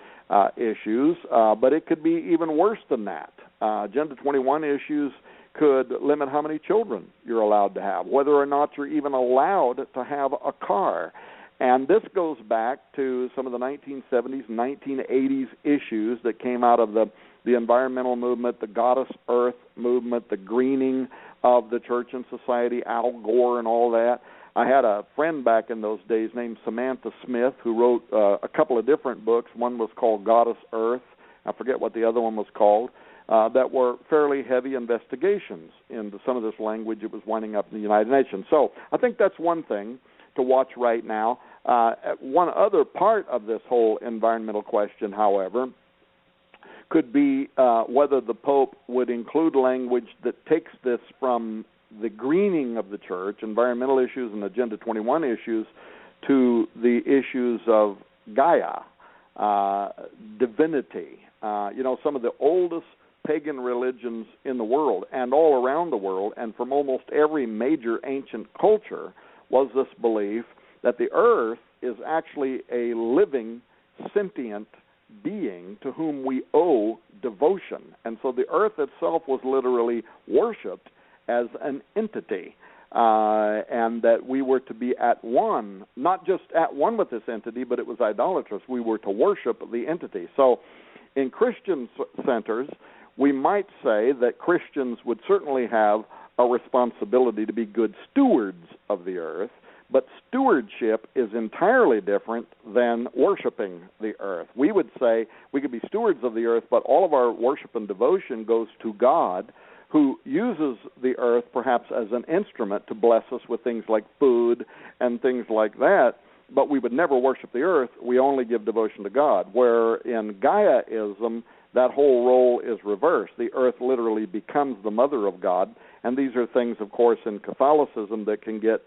issues, but it could be even worse than that. Agenda 21 issues could limit how many children you're allowed to have, whether or not you're even allowed to have a car. And this goes back to some of the 1970s, 1980s issues that came out of the environmental movement, the Goddess Earth movement, the greening of the church and society, Al Gore and all that. I had a friend back in those days named Samantha Smith who wrote a couple of different books. One was called Goddess Earth. I forget what the other one was called. That were fairly heavy investigations into some of this language that was winding up in the United Nations. So I think that's one thing to watch right now. One other part of this whole environmental question, however, could be whether the Pope would include language that takes this from the greening of the church, environmental issues and Agenda 21 issues, to the issues of Gaia, divinity. Some of the oldest pagan religions in the world and all around the world, and from almost every major ancient culture, was this belief that the earth is actually a living, sentient being to whom we owe devotion. And so the earth itself was literally worshipped as an entity, and that we were to be at one, not just at one with this entity, but it was idolatrous. We were to worship the entity. So in Christian centers, we might say that Christians would certainly have a responsibility to be good stewards of the earth, but stewardship is entirely different than worshiping the earth. We would say we could be stewards of the earth, but all of our worship and devotion goes to God, who uses the earth perhaps as an instrument to bless us with things like food and things like that, but we would never worship the earth. We only give devotion to God, where in Gaiaism, that whole role is reversed. The earth literally becomes the mother of God, and these are things, of course, in Catholicism that can get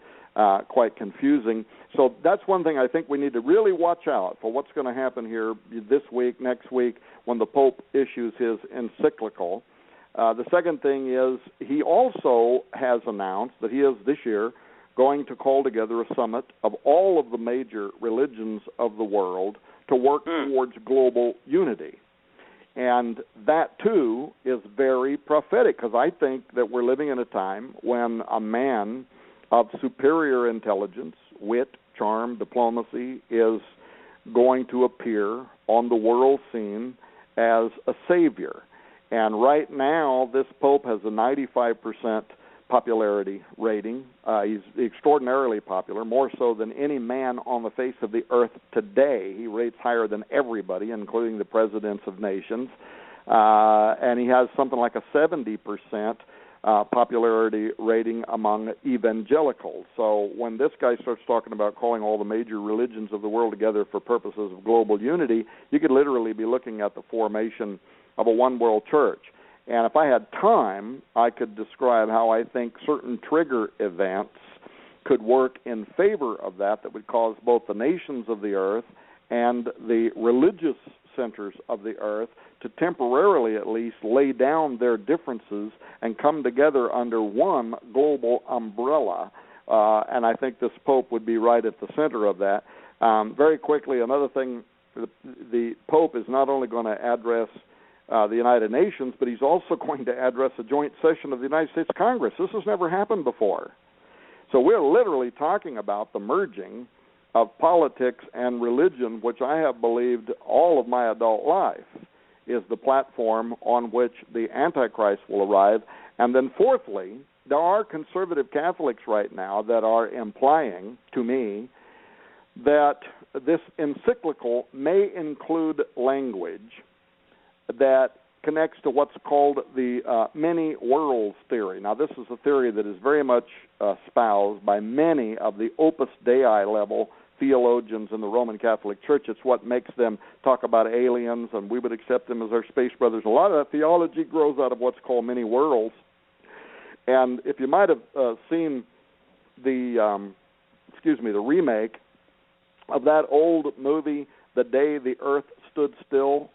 quite confusing. So that's one thing I think we need to really watch out for what's going to happen here this week, next week, when the Pope issues his encyclical. The second thing is he also has announced that he is this year going to call together a summit of all of the major religions of the world to work towards global unity. And that, too, is very prophetic, because I think that we're living in a time when a man of superior intelligence, wit, charm, diplomacy is going to appear on the world scene as a savior. And right now, this Pope has a 95% popularity rating. He's extraordinarily popular, more so than any man on the face of the earth today. He rates higher than everybody, including the presidents of nations. And he has something like a 70% popularity rating among evangelicals. So when this guy starts talking about calling all the major religions of the world together for purposes of global unity, you could literally be looking at the formation of a one-world church. And if I had time, I could describe how I think certain trigger events could work in favor of that would cause both the nations of the earth and the religious centers of the earth to temporarily at least lay down their differences and come together under one global umbrella. And I think this Pope would be right at the center of that. Very quickly, another thing, the Pope is not only going to address the United Nations, but he's also going to address a joint session of the United States Congress. This has never happened before. So we're literally talking about the merging of politics and religion, which I have believed all of my adult life is the platform on which the Antichrist will arrive. And then fourthly, there are conservative Catholics right now that are implying to me that this encyclical may include language that connects to what's called the many worlds theory. Now, this is a theory that is very much espoused by many of the Opus Dei level theologians in the Roman Catholic Church. It's what makes them talk about aliens, and we would accept them as our space brothers. A lot of that theology grows out of what's called many worlds. And if you might have seen the remake of that old movie, The Day the Earth Stood Still,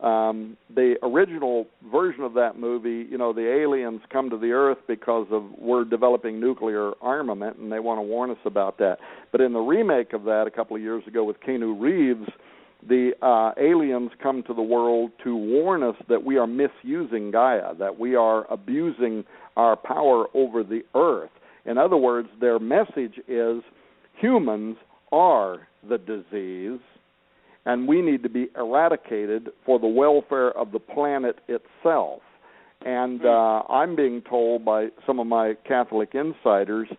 the original version of that movie, the aliens come to the Earth because we're developing nuclear armament, and they want to warn us about that. But in the remake of that a couple of years ago with Keanu Reeves, the aliens come to the world to warn us that we are misusing Gaia, that we are abusing our power over the Earth. In other words, their message is humans are the disease, and we need to be eradicated for the welfare of the planet itself. And I'm being told by some of my Catholic insiders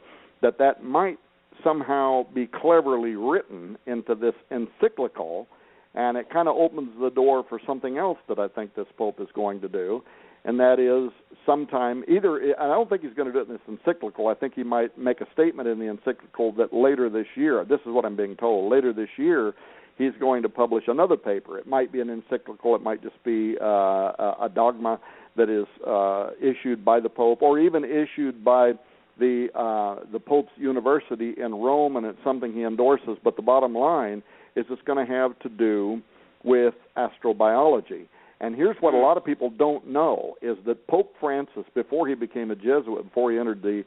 that might somehow be cleverly written into this encyclical, and it kind of opens the door for something else that I think this Pope is going to do, and that is sometime I don't think he's going to do it in this encyclical. I think he might make a statement in the encyclical that later this year, this is what I'm being told, later this year, he's going to publish another paper. It might be an encyclical. It might just be a dogma that is issued by the Pope, or even issued by the Pope's University in Rome, and it's something he endorses. But the bottom line is it's going to have to do with astrobiology. And here's what a lot of people don't know, is that Pope Francis, before he became a Jesuit, before he entered the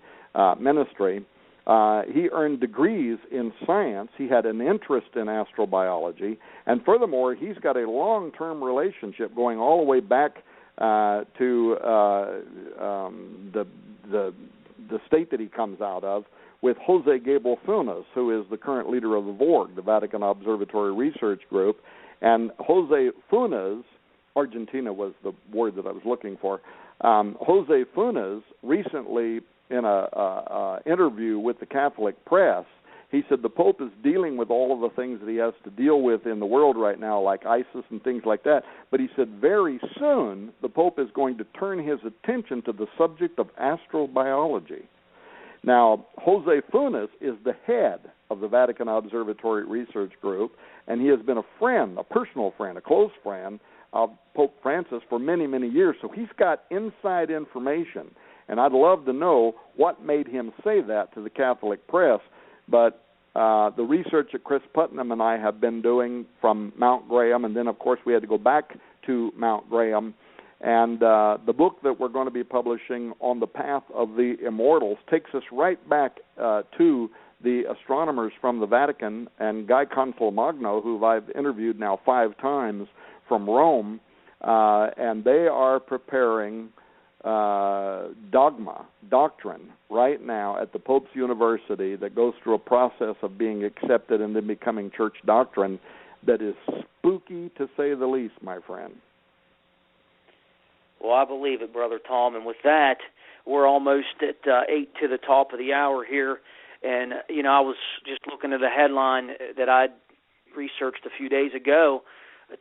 ministry, he earned degrees in science. He had an interest in astrobiology. And furthermore, he's got a long-term relationship going all the way back to the state that he comes out of with Jose Gabel Funes, who is the current leader of the VORG, the Vatican Observatory Research Group. And Jose Funes, Argentina was the word that I was looking for, Jose Funes recently, in a interview with the Catholic press, he said the Pope is dealing with all of the things that he has to deal with in the world right now, like ISIS and things like that. But he said very soon the Pope is going to turn his attention to the subject of astrobiology. Now, Jose Funes is the head of the Vatican Observatory Research Group, and he has been a friend, a personal friend, a close friend of Pope Francis for many, many years. So he's got inside information. And I'd love to know what made him say that to the Catholic press. But the research that Chris Putnam and I have been doing from Mount Graham, and then, of course, we had to go back to Mount Graham, and the book that we're going to be publishing on the path of the immortals takes us right back to the astronomers from the Vatican and Guy Consolmagno, who I've interviewed now 5 times from Rome, and they are preparing doctrine right now at the Pope's University that goes through a process of being accepted and then becoming church doctrine that is spooky, to say the least, my friend. Well, I believe it, Brother Tom. And with that, we're almost at 8 to the top of the hour here. And, I was just looking at a headline that I'd researched a few days ago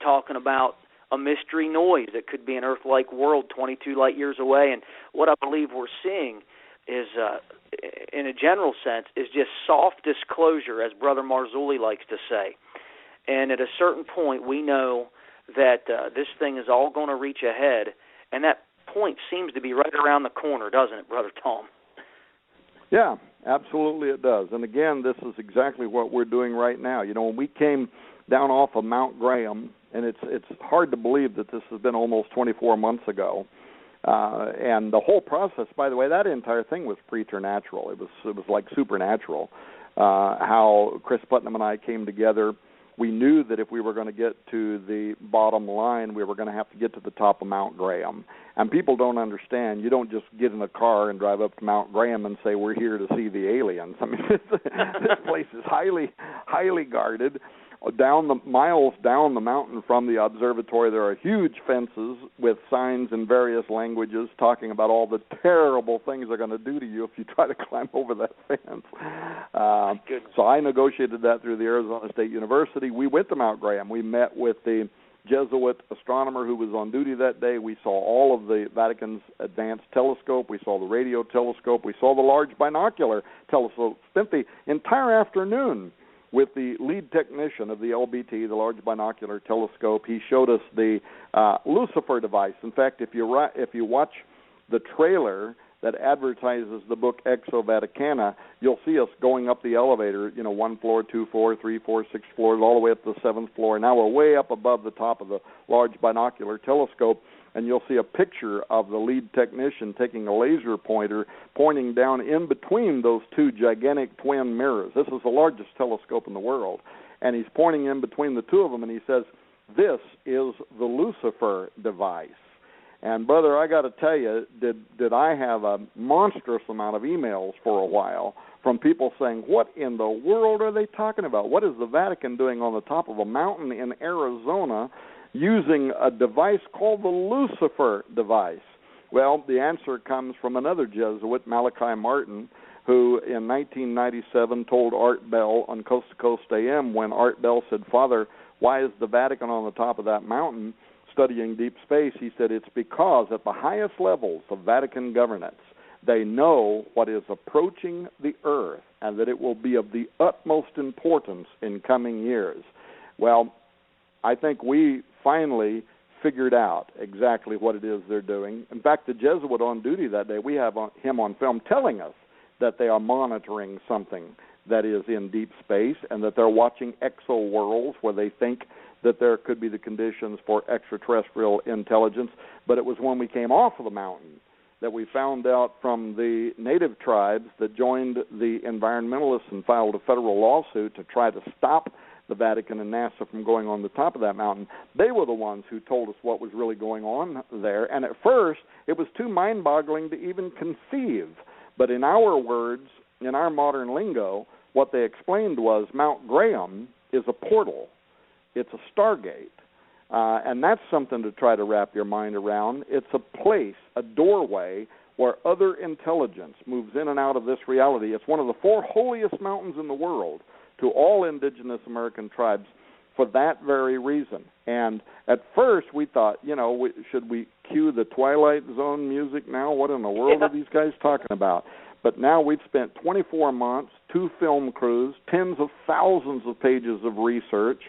talking about a mystery noise that could be an Earth-like world 22 light years away. And what I believe we're seeing is, in a general sense, is just soft disclosure, as Brother Marzulli likes to say. And at a certain point, we know that this thing is all going to reach a head, and that point seems to be right around the corner, doesn't it, Brother Tom? Yeah, absolutely it does. And again, this is exactly what we're doing right now. When we came down off of Mount Graham, and it's hard to believe that this has been almost 24 months ago. And the whole process, by the way, that entire thing was preternatural. It was like supernatural. How Chris Putnam and I came together. We knew that if we were going to get to the bottom line, we were going to have to get to the top of Mount Graham. And people don't understand. You don't just get in a car and drive up to Mount Graham and say, we're here to see the aliens. I mean, this place is highly, highly guarded. miles down the mountain from the observatory, there are huge fences with signs in various languages talking about all the terrible things they're going to do to you if you try to climb over that fence. So I negotiated that through the Arizona State University. We went to Mount Graham. We met with the Jesuit astronomer who was on duty that day. We saw all of the Vatican's advanced telescope. We saw the radio telescope. We saw the large binocular telescope. Spent the entire afternoon with the lead technician of the LBT, the large binocular telescope. He showed us the Lucifer device. In fact, if you watch the trailer that advertises the book Exo Vaticana, you'll see us going up the elevator, 1 floor, 2 floor, 3, 4, 6 floors, all the way up to the 7th floor. Now we're way up above the top of the large binocular telescope, and you'll see a picture of the lead technician taking a laser pointer, pointing down in between those two gigantic twin mirrors. This is the largest telescope in the world, and he's pointing in between the two of them, and he says, "This is the Lucifer device." And, brother, I got to tell you, did I have a monstrous amount of emails for a while from people saying, what in the world are they talking about? What is the Vatican doing on the top of a mountain in Arizona using a device called the Lucifer device? Well, the answer comes from another Jesuit, Malachi Martin, who in 1997 told Art Bell on Coast to Coast AM when Art Bell said, "Father, why is the Vatican on the top of that mountain studying deep space?" He said, "It's because at the highest levels of Vatican governance, they know what is approaching the earth and that it will be of the utmost importance in coming years." Well, I think we finally figured out exactly what it is they're doing. In fact, the Jesuit on duty that day, we have him on film telling us that they are monitoring something that is in deep space and that they're watching exo-worlds where they think that there could be the conditions for extraterrestrial intelligence. But it was when we came off of the mountain that we found out from the native tribes that joined the environmentalists and filed a federal lawsuit to try to stop the Vatican and NASA from going on the top of that mountain. They were the ones who told us what was really going on there. And at first, it was too mind-boggling to even conceive. But in our words, in our modern lingo, what they explained was Mount Graham is a portal. It's a stargate, and that's something to try to wrap your mind around. It's a place, a doorway, where other intelligence moves in and out of this reality. It's one of the 4 holiest mountains in the world to all indigenous American tribes for that very reason. And at first we thought, should we cue the Twilight Zone music now? What in the world are these guys talking about? But now we've spent 24 months, 2 film crews, tens of thousands of pages of research.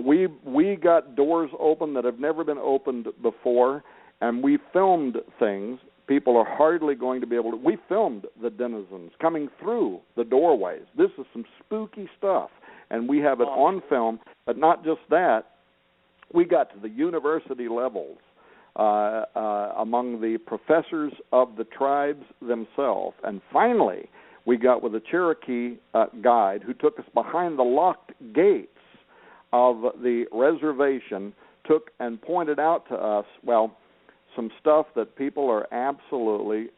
We got doors open that have never been opened before, and we filmed things. People are hardly going to be able to. We filmed the denizens coming through the doorways. This is some spooky stuff, and we have it on film. But not just that, we got to the university levels among the professors of the tribes themselves, and finally we got with a Cherokee guide who took us behind the locked gates of the reservation, took and pointed out to us, some stuff that people are absolutely,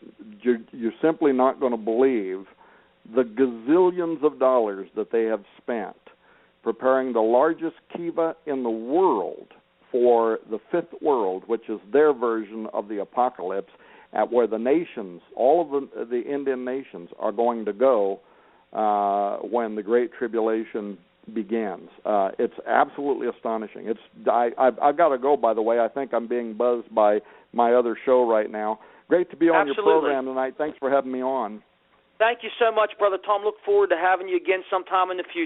you're simply not going to believe, the gazillions of dollars that they have spent preparing the largest kiva in the world for the fifth world, which is their version of the apocalypse, at where the nations, all of the Indian nations, are going to go when the Great Tribulation begins. It's absolutely astonishing. I've got to go, by the way. I think I'm being buzzed by my other show right now. Great to be on your program tonight. Thanks for having me on. Thank you so much, Brother Tom. Look forward to having you again sometime in the future.